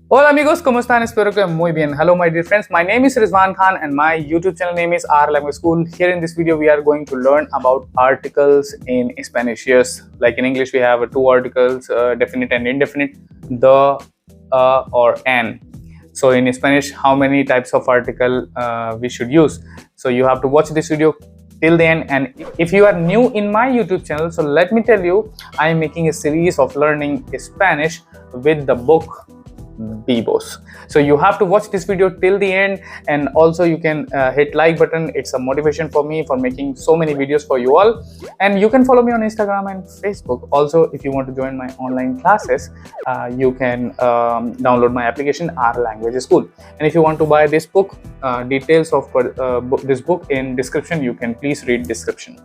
Hola amigos, ¿cómo están? Espero que muy bien. Hello my dear friends, my name is Rizwan Khan and my YouTube channel name is R Language School. Here in this video we are going to learn about articles in Spanish. Yes, like in English we have two articles, definite and indefinite, the, or an. So in Spanish, how many types of article we should use? So you have to watch this video till the end. And if you are new in my YouTube channel, so let me tell you, I am making a series of learning Spanish with the book Vivos. So you have to watch this video till the end, and also you can hit like button. It's a motivation for me for making so many videos for you all. And you can follow me on Instagram and Facebook. Also, if you want to join my online classes, you can download my application R Language School. And if you want to buy this book, details of this book in description. You can please read description.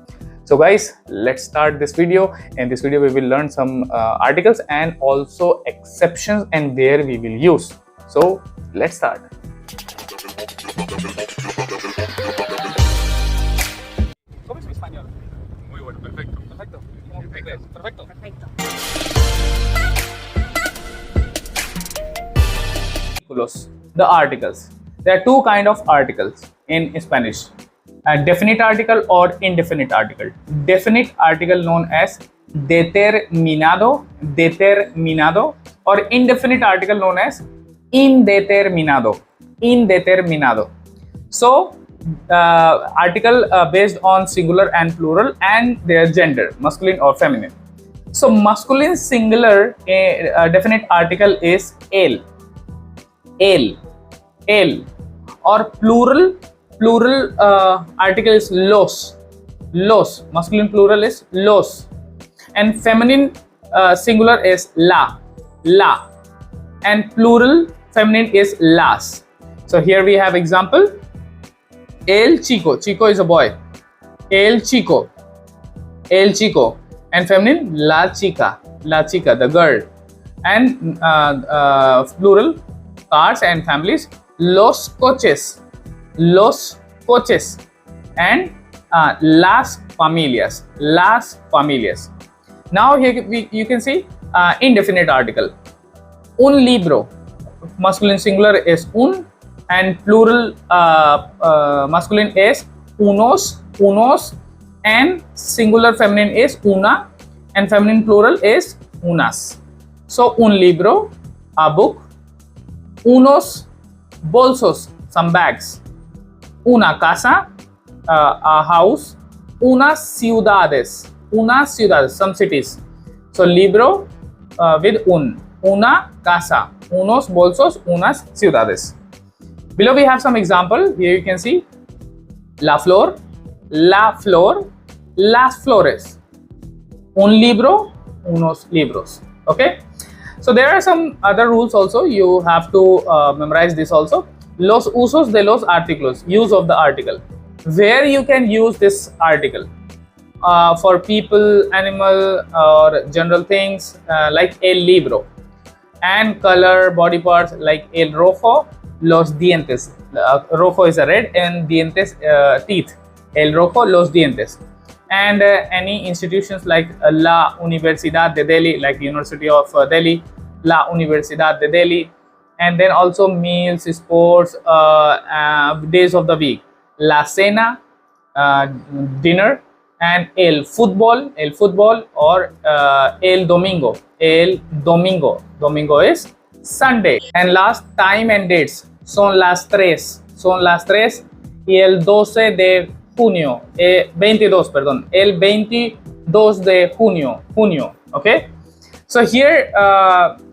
So guys, let's start this video. In this video we will learn some articles and also exceptions and where we will use. So let's start. ¿Cómo es mi español? Muy bueno, perfecto. Perfecto. Perfecto. Perfecto. The articles. There are two kind of articles in Spanish. A definite article or indefinite article. Definite article known as determinado, or indefinite article known as indeterminado. So article based on singular and plural and their gender, masculine or feminine. So masculine singular definite article is el, or plural article is los, masculine plural is los, and feminine singular is la, and plural feminine is las. So here we have example: el chico is a boy, el chico, and feminine la chica, the girl, and plural cars and families, los coches, and las familias. Now here you can see indefinite article. Un libro, masculine singular is un, and plural masculine is unos, and singular feminine is una, and feminine plural is unas. So un libro, a book, unos bolsos, some bags, una casa, a house, unas ciudades, some cities. So libro with una casa, unos bolsos, unas ciudades. Below we have some example. Here you can see la flor, las flores, un libro, unos libros. Okay, so there are some other rules also. You have to memorize this also. Los usos de los artículos, use of the article. Where you can use this article for people, animal, or general things like el libro, and color, body parts like el rojo, los dientes. Rojo is a red, and dientes teeth. El rojo, los dientes. And any institutions like La Universidad de Delhi, like University of Delhi, La Universidad de Delhi. And then also meals, sports, days of the week, la cena, dinner, and el fútbol, or el domingo, domingo is Sunday. And last, time and dates, son las tres, y el 12 de junio, 22, perdón, el 22 de junio, okay. So here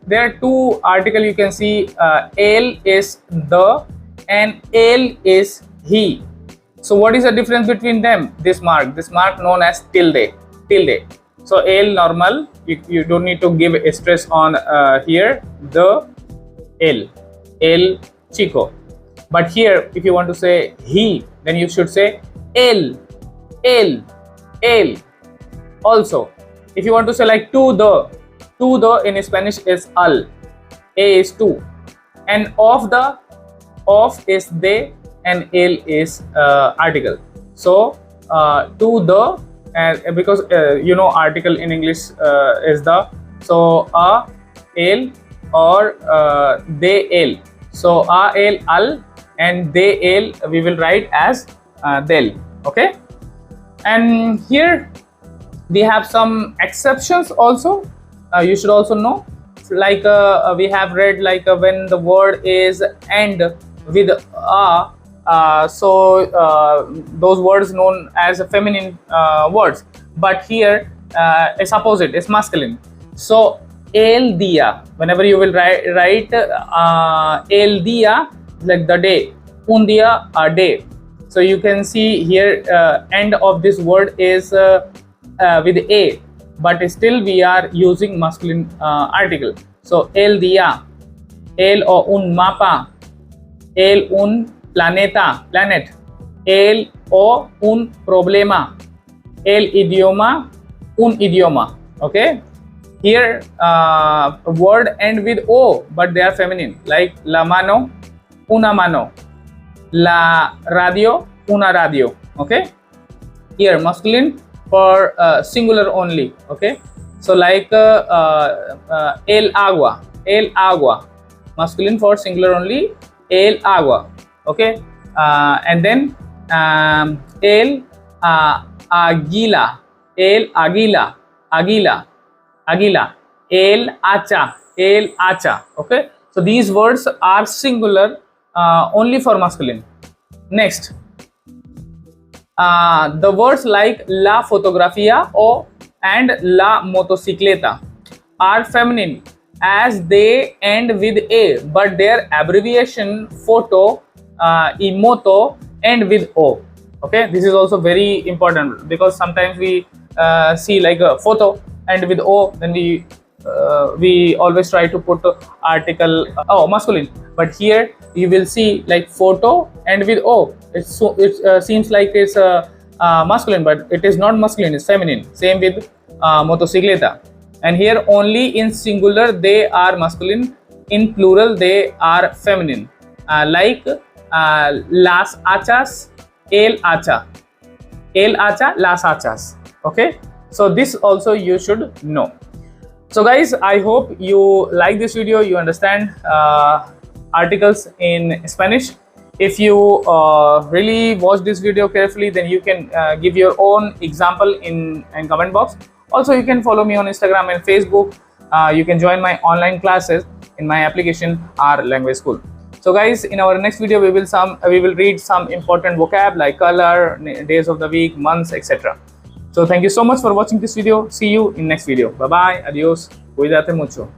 there are two articles you can see. El is the, and el is he. So what is the difference between them? This mark known as tilde. So el normal, you don't need to give a stress on here, the el chico. But here if you want to say he, then you should say el. Also if you want to say like to the in Spanish is al, a is to, and of is de, and el is article. So to the, because you know article in English is the, so a, el, or they el. So a el al and they el we will write as del. Okay, and here we have some exceptions also. You should also know, like we have read, like when the word is end with a, those words known as feminine words, but here it's opposite, it's masculine. So el dia, whenever you will write el dia, like the day, un dia, a day. So you can see here end of this word is with a, but still we are using masculine article. So el dia, el o un mapa, el un planeta, planet, el o un problema, el idioma, un idioma. Okay, here word end with o, but they are feminine, like la mano, una mano, la radio, una radio. Okay, here masculine for singular only. Okay, so like el agua, masculine for singular only, el agua. Okay, and then el aguila, el aguila, aguila, aguila, el hacha. Okay, so these words are singular only for masculine. Next, the words like la fotografía o and la motocicleta are feminine as they end with a, but their abbreviation photo, imoto end with o. Okay, this is also very important because sometimes we see like a photo end with o, then we always try to put article masculine, but here you will see like photo and with o, it seems like it's masculine, but it is not masculine, it's feminine. Same with motocicleta, and here only in singular they are masculine, in plural they are feminine, like las hachas, el hacha, las hachas. Okay, so this also you should know. So guys, I hope you like this video, you understand articles in Spanish. If you really watch this video carefully, then you can give your own example in comment box. Also, you can follow me on Instagram and Facebook. You can join my online classes in my application R Language School. So guys, in our next video we will read some important vocab like color, days of the week, months, etc. So thank you so much for watching this video. See you in next video. Bye bye. Adios. Cuídate mucho.